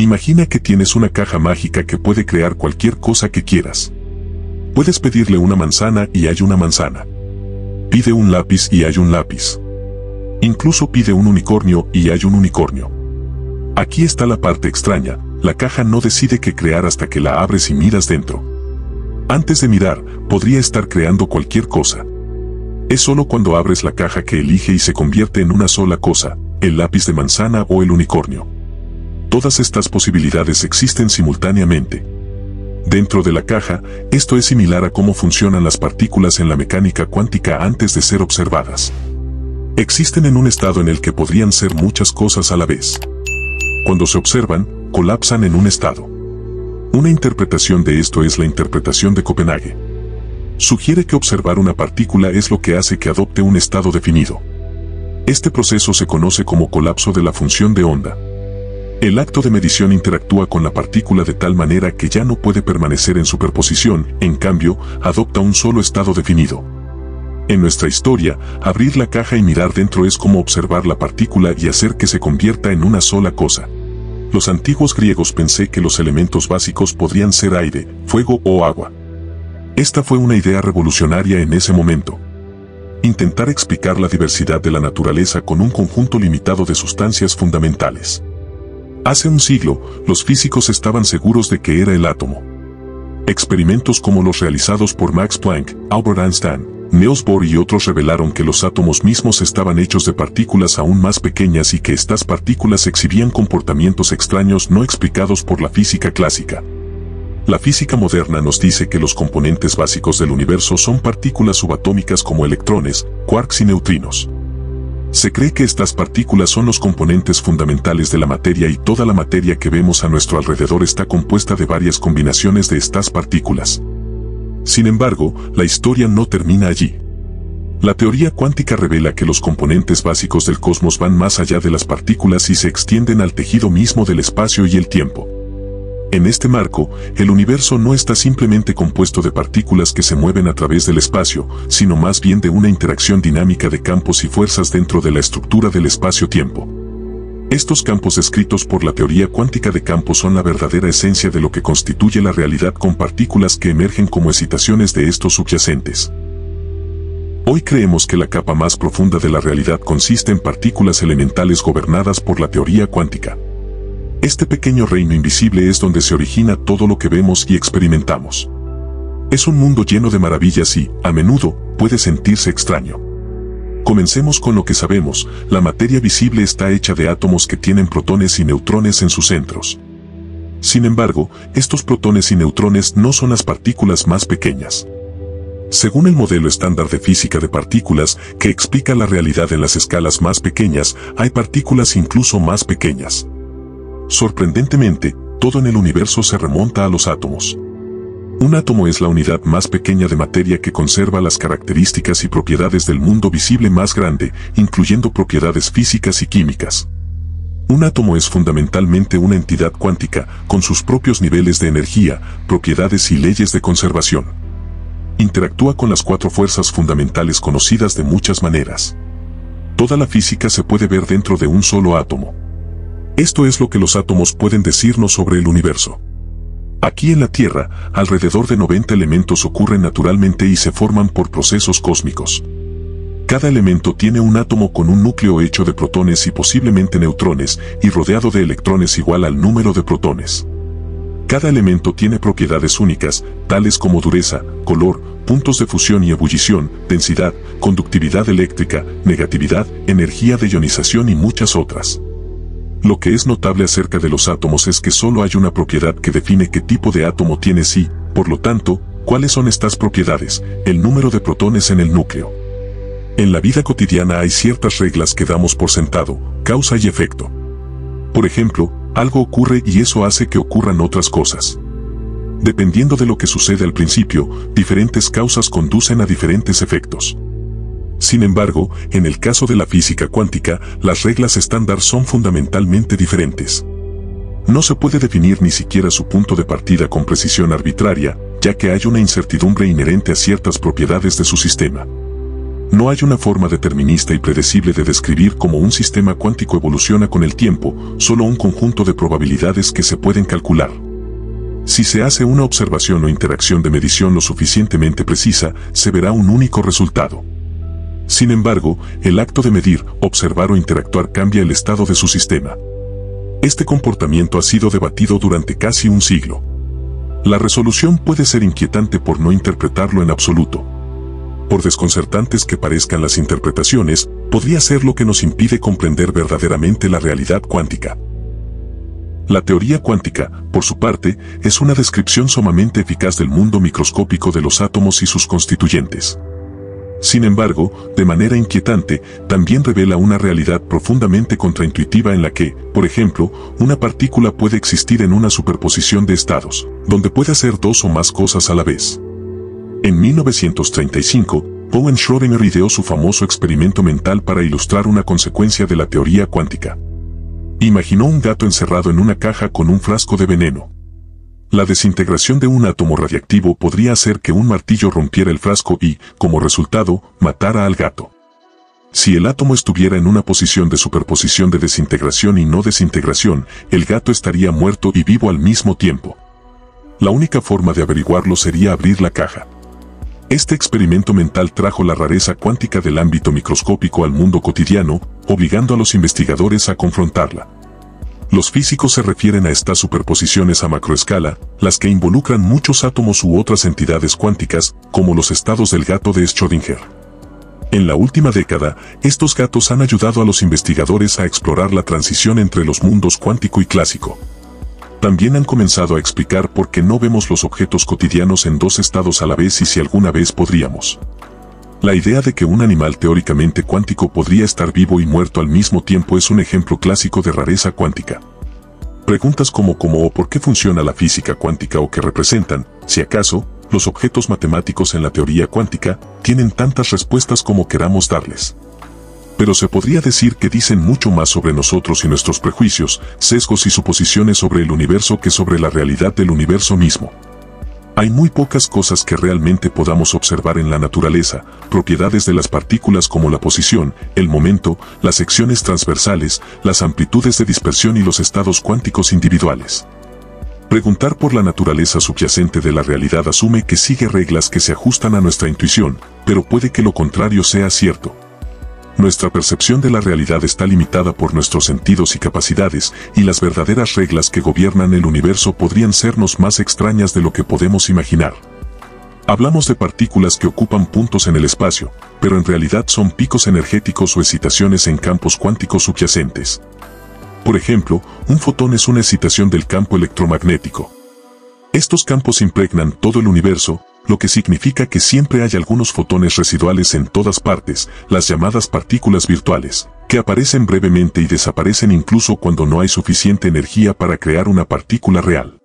Imagina que tienes una caja mágica que puede crear cualquier cosa que quieras. Puedes pedirle una manzana y hay una manzana. Pide un lápiz y hay un lápiz. Incluso pide un unicornio y hay un unicornio. Aquí está la parte extraña, la caja no decide qué crear hasta que la abres y miras dentro. Antes de mirar, podría estar creando cualquier cosa. Es solo cuando abres la caja que elige y se convierte en una sola cosa, el lápiz de manzana o el unicornio. Todas estas posibilidades existen simultáneamente. Dentro de la caja, esto es similar a cómo funcionan las partículas en la mecánica cuántica antes de ser observadas. Existen en un estado en el que podrían ser muchas cosas a la vez. Cuando se observan, colapsan en un estado. Una interpretación de esto es la interpretación de Copenhague. Sugiere que observar una partícula es lo que hace que adopte un estado definido. Este proceso se conoce como colapso de la función de onda. El acto de medición interactúa con la partícula de tal manera que ya no puede permanecer en superposición, en cambio, adopta un solo estado definido. En nuestra historia, abrir la caja y mirar dentro es como observar la partícula y hacer que se convierta en una sola cosa. Los antiguos griegos pensé que los elementos básicos podrían ser aire, fuego o agua. Esta fue una idea revolucionaria en ese momento. Intentar explicar la diversidad de la naturaleza con un conjunto limitado de sustancias fundamentales. Hace un siglo, los físicos estaban seguros de que era el átomo. Experimentos como los realizados por Max Planck, Albert Einstein, Niels Bohr y otros revelaron que los átomos mismos estaban hechos de partículas aún más pequeñas y que estas partículas exhibían comportamientos extraños no explicados por la física clásica. La física moderna nos dice que los componentes básicos del universo son partículas subatómicas como electrones, quarks y neutrinos. Se cree que estas partículas son los componentes fundamentales de la materia y toda la materia que vemos a nuestro alrededor está compuesta de varias combinaciones de estas partículas. Sin embargo, la historia no termina allí. La teoría cuántica revela que los componentes básicos del cosmos van más allá de las partículas y se extienden al tejido mismo del espacio y el tiempo. En este marco, el universo no está simplemente compuesto de partículas que se mueven a través del espacio, sino más bien de una interacción dinámica de campos y fuerzas dentro de la estructura del espacio-tiempo. Estos campos descritos por la teoría cuántica de campos son la verdadera esencia de lo que constituye la realidad con partículas que emergen como excitaciones de estos subyacentes. Hoy creemos que la capa más profunda de la realidad consiste en partículas elementales gobernadas por la teoría cuántica. Este pequeño reino invisible es donde se origina todo lo que vemos y experimentamos. Es un mundo lleno de maravillas y, a menudo, puede sentirse extraño. Comencemos con lo que sabemos, la materia visible está hecha de átomos que tienen protones y neutrones en sus centros. Sin embargo, estos protones y neutrones no son las partículas más pequeñas. Según el modelo estándar de física de partículas, que explica la realidad en las escalas más pequeñas, hay partículas incluso más pequeñas. Sorprendentemente, todo en el universo se remonta a los átomos. Un átomo es la unidad más pequeña de materia que conserva las características y propiedades del mundo visible más grande, incluyendo propiedades físicas y químicas. Un átomo es fundamentalmente una entidad cuántica, con sus propios niveles de energía, propiedades y leyes de conservación. Interactúa con las 4 fuerzas fundamentales conocidas de muchas maneras. Toda la física se puede ver dentro de un solo átomo. Esto es lo que los átomos pueden decirnos sobre el universo. Aquí en la Tierra, alrededor de 90 elementos ocurren naturalmente y se forman por procesos cósmicos. Cada elemento tiene un átomo con un núcleo hecho de protones y posiblemente neutrones, y rodeado de electrones igual al número de protones. Cada elemento tiene propiedades únicas, tales como dureza, color, puntos de fusión y ebullición, densidad, conductividad eléctrica, negatividad, energía de ionización y muchas otras. Lo que es notable acerca de los átomos es que solo hay una propiedad que define qué tipo de átomo tiene y, por lo tanto, cuáles son estas propiedades, el número de protones en el núcleo. En la vida cotidiana hay ciertas reglas que damos por sentado, causa y efecto. Por ejemplo, algo ocurre y eso hace que ocurran otras cosas. Dependiendo de lo que sucede al principio, diferentes causas conducen a diferentes efectos. Sin embargo, en el caso de la física cuántica, las reglas estándar son fundamentalmente diferentes. No se puede definir ni siquiera su punto de partida con precisión arbitraria, ya que hay una incertidumbre inherente a ciertas propiedades de su sistema. No hay una forma determinista y predecible de describir cómo un sistema cuántico evoluciona con el tiempo, solo un conjunto de probabilidades que se pueden calcular. Si se hace una observación o interacción de medición lo suficientemente precisa, se verá un único resultado. Sin embargo, el acto de medir, observar o interactuar cambia el estado de su sistema. Este comportamiento ha sido debatido durante casi un siglo. La resolución puede ser inquietante por no interpretarlo en absoluto. Por desconcertantes que parezcan las interpretaciones, podría ser lo que nos impide comprender verdaderamente la realidad cuántica. La teoría cuántica, por su parte, es una descripción sumamente eficaz del mundo microscópico de los átomos y sus constituyentes. Sin embargo, de manera inquietante, también revela una realidad profundamente contraintuitiva en la que, por ejemplo, una partícula puede existir en una superposición de estados, donde puede hacer dos o más cosas a la vez. En 1935, Owen Schrödinger ideó su famoso experimento mental para ilustrar una consecuencia de la teoría cuántica. Imaginó un gato encerrado en una caja con un frasco de veneno. La desintegración de un átomo radiactivo podría hacer que un martillo rompiera el frasco y, como resultado, matara al gato. Si el átomo estuviera en una posición de superposición de desintegración y no desintegración, el gato estaría muerto y vivo al mismo tiempo. La única forma de averiguarlo sería abrir la caja. Este experimento mental trajo la rareza cuántica del ámbito microscópico al mundo cotidiano, obligando a los investigadores a confrontarla. Los físicos se refieren a estas superposiciones a macroescala, las que involucran muchos átomos u otras entidades cuánticas, como los estados del gato de Schrödinger. En la última década, estos gatos han ayudado a los investigadores a explorar la transición entre los mundos cuántico y clásico. También han comenzado a explicar por qué no vemos los objetos cotidianos en dos estados a la vez y si alguna vez podríamos. La idea de que un animal teóricamente cuántico podría estar vivo y muerto al mismo tiempo es un ejemplo clásico de rareza cuántica. Preguntas como cómo o por qué funciona la física cuántica o qué representan, si acaso, los objetos matemáticos en la teoría cuántica, tienen tantas respuestas como queramos darles. Pero se podría decir que dicen mucho más sobre nosotros y nuestros prejuicios, sesgos y suposiciones sobre el universo que sobre la realidad del universo mismo. Hay muy pocas cosas que realmente podamos observar en la naturaleza, propiedades de las partículas como la posición, el momento, las secciones transversales, las amplitudes de dispersión y los estados cuánticos individuales. Preguntar por la naturaleza subyacente de la realidad asume que sigue reglas que se ajustan a nuestra intuición, pero puede que lo contrario sea cierto. Nuestra percepción de la realidad está limitada por nuestros sentidos y capacidades, y las verdaderas reglas que gobiernan el universo podrían sernos más extrañas de lo que podemos imaginar. Hablamos de partículas que ocupan puntos en el espacio, pero en realidad son picos energéticos o excitaciones en campos cuánticos subyacentes. Por ejemplo, un fotón es una excitación del campo electromagnético. Estos campos impregnan todo el universo, lo que significa que siempre hay algunos fotones residuales en todas partes, las llamadas partículas virtuales, que aparecen brevemente y desaparecen incluso cuando no hay suficiente energía para crear una partícula real.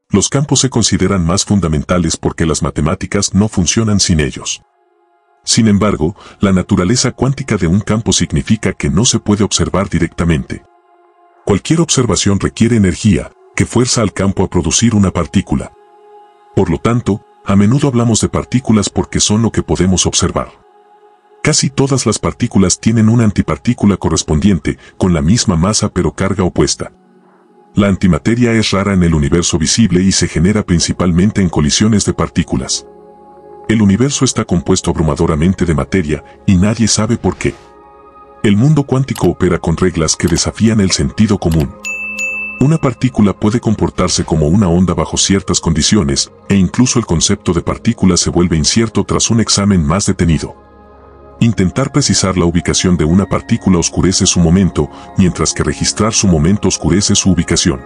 Los campos se consideran más fundamentales porque las matemáticas no funcionan sin ellos. Sin embargo, la naturaleza cuántica de un campo significa que no se puede observar directamente. Cualquier observación requiere energía, que fuerza al campo a producir una partícula. Por lo tanto, a menudo hablamos de partículas porque son lo que podemos observar. Casi todas las partículas tienen una antipartícula correspondiente, con la misma masa pero carga opuesta. La antimateria es rara en el universo visible y se genera principalmente en colisiones de partículas. El universo está compuesto abrumadoramente de materia, y nadie sabe por qué. El mundo cuántico opera con reglas que desafían el sentido común. Una partícula puede comportarse como una onda bajo ciertas condiciones, e incluso el concepto de partícula se vuelve incierto tras un examen más detenido. Intentar precisar la ubicación de una partícula oscurece su momento, mientras que registrar su momento oscurece su ubicación.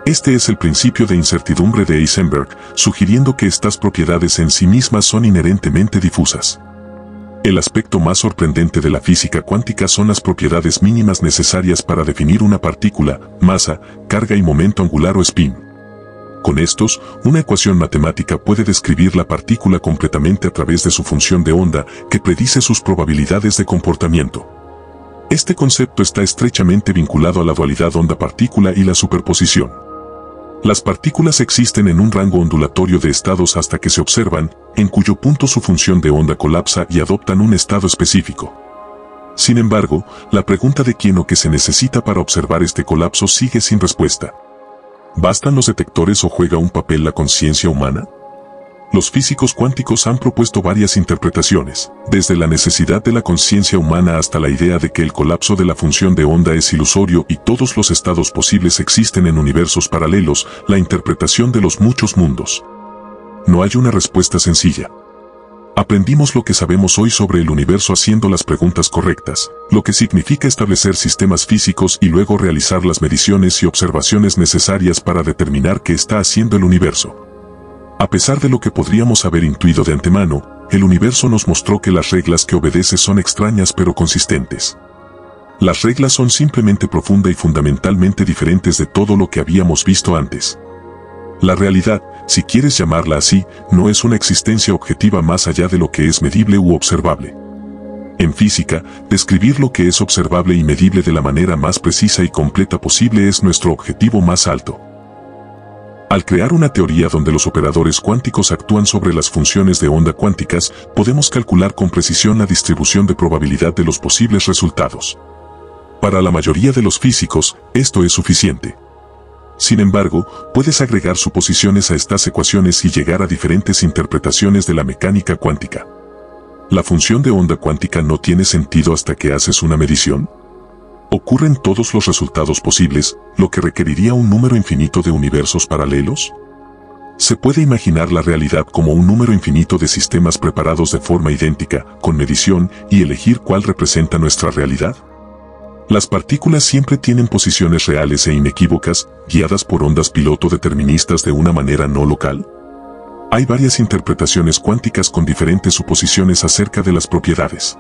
Este es el principio de incertidumbre de Heisenberg, sugiriendo que estas propiedades en sí mismas son inherentemente difusas. El aspecto más sorprendente de la física cuántica son las propiedades mínimas necesarias para definir una partícula, masa, carga y momento angular o spin. Con estos, una ecuación matemática puede describir la partícula completamente a través de su función de onda, que predice sus probabilidades de comportamiento. Este concepto está estrechamente vinculado a la dualidad onda-partícula y la superposición. Las partículas existen en un rango ondulatorio de estados hasta que se observan, en cuyo punto su función de onda colapsa y adoptan un estado específico. Sin embargo, la pregunta de quién o qué se necesita para observar este colapso sigue sin respuesta. ¿Bastan los detectores o juega un papel la conciencia humana? Los físicos cuánticos han propuesto varias interpretaciones, desde la necesidad de la conciencia humana hasta la idea de que el colapso de la función de onda es ilusorio y todos los estados posibles existen en universos paralelos, la interpretación de los muchos mundos. No hay una respuesta sencilla. Aprendimos lo que sabemos hoy sobre el universo haciendo las preguntas correctas, lo que significa establecer sistemas físicos y luego realizar las mediciones y observaciones necesarias para determinar qué está haciendo el universo. A pesar de lo que podríamos haber intuido de antemano, el universo nos mostró que las reglas que obedece son extrañas pero consistentes. Las reglas son simplemente profunda y fundamentalmente diferentes de todo lo que habíamos visto antes. La realidad, si quieres llamarla así, no es una existencia objetiva más allá de lo que es medible u observable. En física, describir lo que es observable y medible de la manera más precisa y completa posible es nuestro objetivo más alto. Al crear una teoría donde los operadores cuánticos actúan sobre las funciones de onda cuánticas, podemos calcular con precisión la distribución de probabilidad de los posibles resultados. Para la mayoría de los físicos, esto es suficiente. Sin embargo, puedes agregar suposiciones a estas ecuaciones y llegar a diferentes interpretaciones de la mecánica cuántica. ¿La función de onda cuántica no tiene sentido hasta que haces una medición? ¿Ocurren todos los resultados posibles, lo que requeriría un número infinito de universos paralelos? ¿Se puede imaginar la realidad como un número infinito de sistemas preparados de forma idéntica, con medición, y elegir cuál representa nuestra realidad? Las partículas siempre tienen posiciones reales e inequívocas, guiadas por ondas piloto deterministas de una manera no local. Hay varias interpretaciones cuánticas con diferentes suposiciones acerca de las propiedades.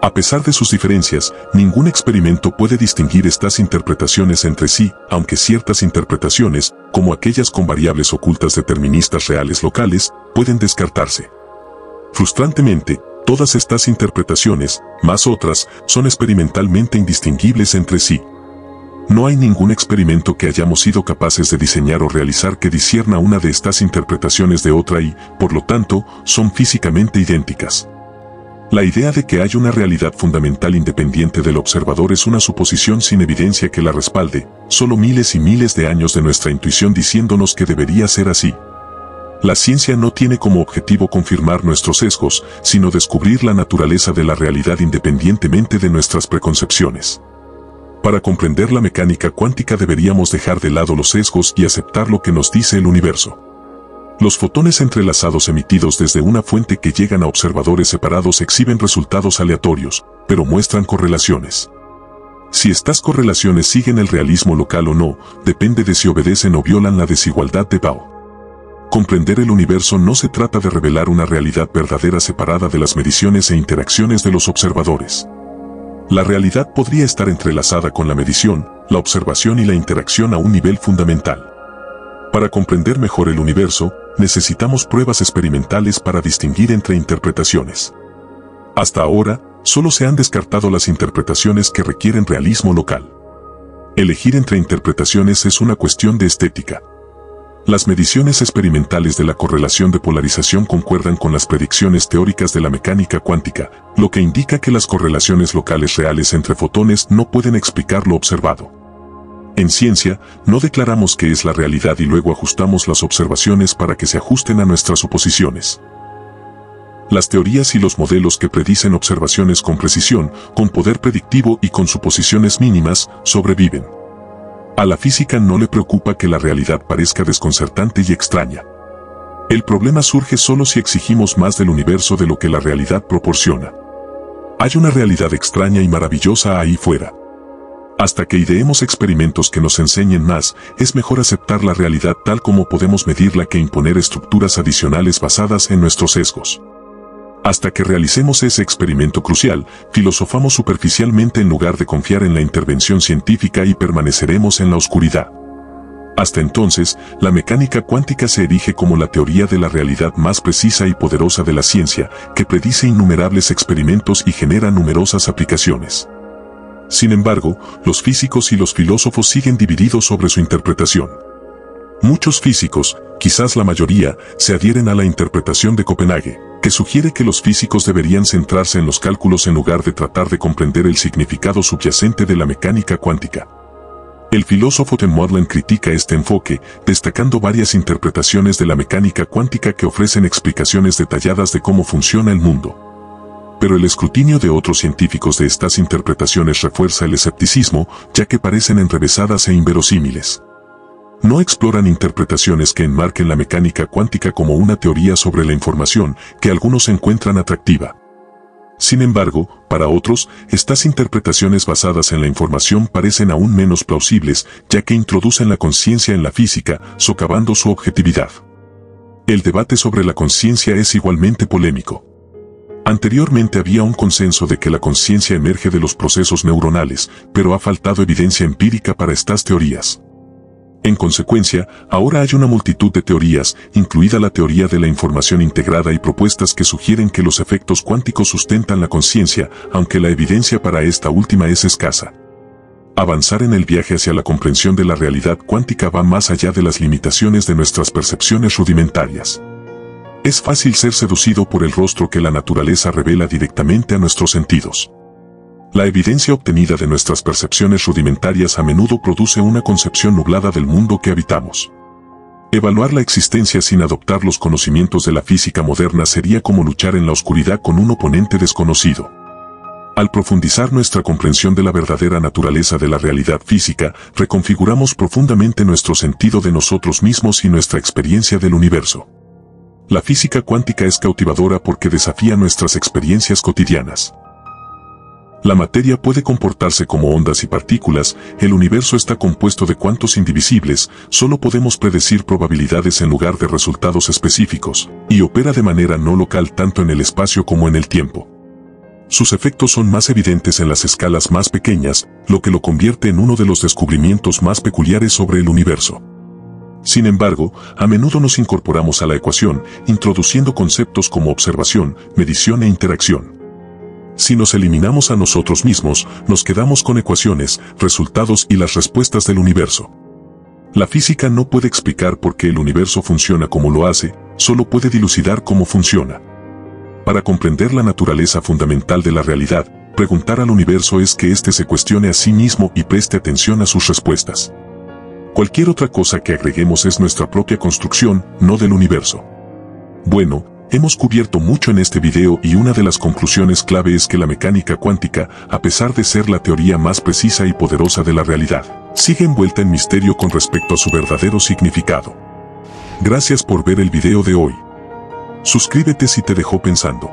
A pesar de sus diferencias, ningún experimento puede distinguir estas interpretaciones entre sí, aunque ciertas interpretaciones, como aquellas con variables ocultas deterministas reales locales, pueden descartarse. Frustrantemente, todas estas interpretaciones, más otras, son experimentalmente indistinguibles entre sí. No hay ningún experimento que hayamos sido capaces de diseñar o realizar que discierna una de estas interpretaciones de otra y, por lo tanto, son físicamente idénticas. La idea de que hay una realidad fundamental independiente del observador es una suposición sin evidencia que la respalde, solo miles y miles de años de nuestra intuición diciéndonos que debería ser así. La ciencia no tiene como objetivo confirmar nuestros sesgos, sino descubrir la naturaleza de la realidad independientemente de nuestras preconcepciones. Para comprender la mecánica cuántica deberíamos dejar de lado los sesgos y aceptar lo que nos dice el universo. Los fotones entrelazados emitidos desde una fuente que llegan a observadores separados exhiben resultados aleatorios, pero muestran correlaciones. Si estas correlaciones siguen el realismo local o no, depende de si obedecen o violan la desigualdad de Bao. Comprender el universo no se trata de revelar una realidad verdadera separada de las mediciones e interacciones de los observadores. La realidad podría estar entrelazada con la medición, la observación y la interacción a un nivel fundamental. Para comprender mejor el universo, necesitamos pruebas experimentales para distinguir entre interpretaciones. Hasta ahora, solo se han descartado las interpretaciones que requieren realismo local. Elegir entre interpretaciones es una cuestión de estética. Las mediciones experimentales de la correlación de polarización concuerdan con las predicciones teóricas de la mecánica cuántica, lo que indica que las correlaciones locales reales entre fotones no pueden explicar lo observado. En ciencia, no declaramos qué es la realidad y luego ajustamos las observaciones para que se ajusten a nuestras suposiciones. Las teorías y los modelos que predicen observaciones con precisión, con poder predictivo y con suposiciones mínimas, sobreviven. A la física no le preocupa que la realidad parezca desconcertante y extraña. El problema surge solo si exigimos más del universo de lo que la realidad proporciona. Hay una realidad extraña y maravillosa ahí fuera. Hasta que ideemos experimentos que nos enseñen más, es mejor aceptar la realidad tal como podemos medirla que imponer estructuras adicionales basadas en nuestros sesgos. Hasta que realicemos ese experimento crucial, filosofamos superficialmente en lugar de confiar en la intervención científica y permaneceremos en la oscuridad. Hasta entonces, la mecánica cuántica se erige como la teoría de la realidad más precisa y poderosa de la ciencia, que predice innumerables experimentos y genera numerosas aplicaciones. Sin embargo, los físicos y los filósofos siguen divididos sobre su interpretación. Muchos físicos, quizás la mayoría, se adhieren a la interpretación de Copenhague, que sugiere que los físicos deberían centrarse en los cálculos en lugar de tratar de comprender el significado subyacente de la mecánica cuántica. El filósofo Tim Maudlin critica este enfoque, destacando varias interpretaciones de la mecánica cuántica que ofrecen explicaciones detalladas de cómo funciona el mundo. Pero el escrutinio de otros científicos de estas interpretaciones refuerza el escepticismo, ya que parecen enrevesadas e inverosímiles. No exploran interpretaciones que enmarquen la mecánica cuántica como una teoría sobre la información que algunos encuentran atractiva. Sin embargo, para otros, estas interpretaciones basadas en la información parecen aún menos plausibles, ya que introducen la conciencia en la física, socavando su objetividad. El debate sobre la conciencia es igualmente polémico. Anteriormente había un consenso de que la conciencia emerge de los procesos neuronales, pero ha faltado evidencia empírica para estas teorías. En consecuencia, ahora hay una multitud de teorías, incluida la teoría de la información integrada y propuestas que sugieren que los efectos cuánticos sustentan la conciencia, aunque la evidencia para esta última es escasa. Avanzar en el viaje hacia la comprensión de la realidad cuántica va más allá de las limitaciones de nuestras percepciones rudimentarias. Es fácil ser seducido por el rostro que la naturaleza revela directamente a nuestros sentidos. La evidencia obtenida de nuestras percepciones rudimentarias a menudo produce una concepción nublada del mundo que habitamos. Evaluar la existencia sin adoptar los conocimientos de la física moderna sería como luchar en la oscuridad con un oponente desconocido. Al profundizar nuestra comprensión de la verdadera naturaleza de la realidad física, reconfiguramos profundamente nuestro sentido de nosotros mismos y nuestra experiencia del universo. La física cuántica es cautivadora porque desafía nuestras experiencias cotidianas. La materia puede comportarse como ondas y partículas, el universo está compuesto de cuantos indivisibles, solo podemos predecir probabilidades en lugar de resultados específicos, y opera de manera no local tanto en el espacio como en el tiempo. Sus efectos son más evidentes en las escalas más pequeñas, lo que lo convierte en uno de los descubrimientos más peculiares sobre el universo. Sin embargo, a menudo nos incorporamos a la ecuación, introduciendo conceptos como observación, medición e interacción. Si nos eliminamos a nosotros mismos, nos quedamos con ecuaciones, resultados y las respuestas del universo. La física no puede explicar por qué el universo funciona como lo hace, solo puede dilucidar cómo funciona. Para comprender la naturaleza fundamental de la realidad, preguntar al universo es que éste se cuestione a sí mismo y preste atención a sus respuestas. Cualquier otra cosa que agreguemos es nuestra propia construcción, no del universo. Bueno, hemos cubierto mucho en este video y una de las conclusiones clave es que la mecánica cuántica, a pesar de ser la teoría más precisa y poderosa de la realidad, sigue envuelta en misterio con respecto a su verdadero significado. Gracias por ver el video de hoy. Suscríbete si te dejó pensando.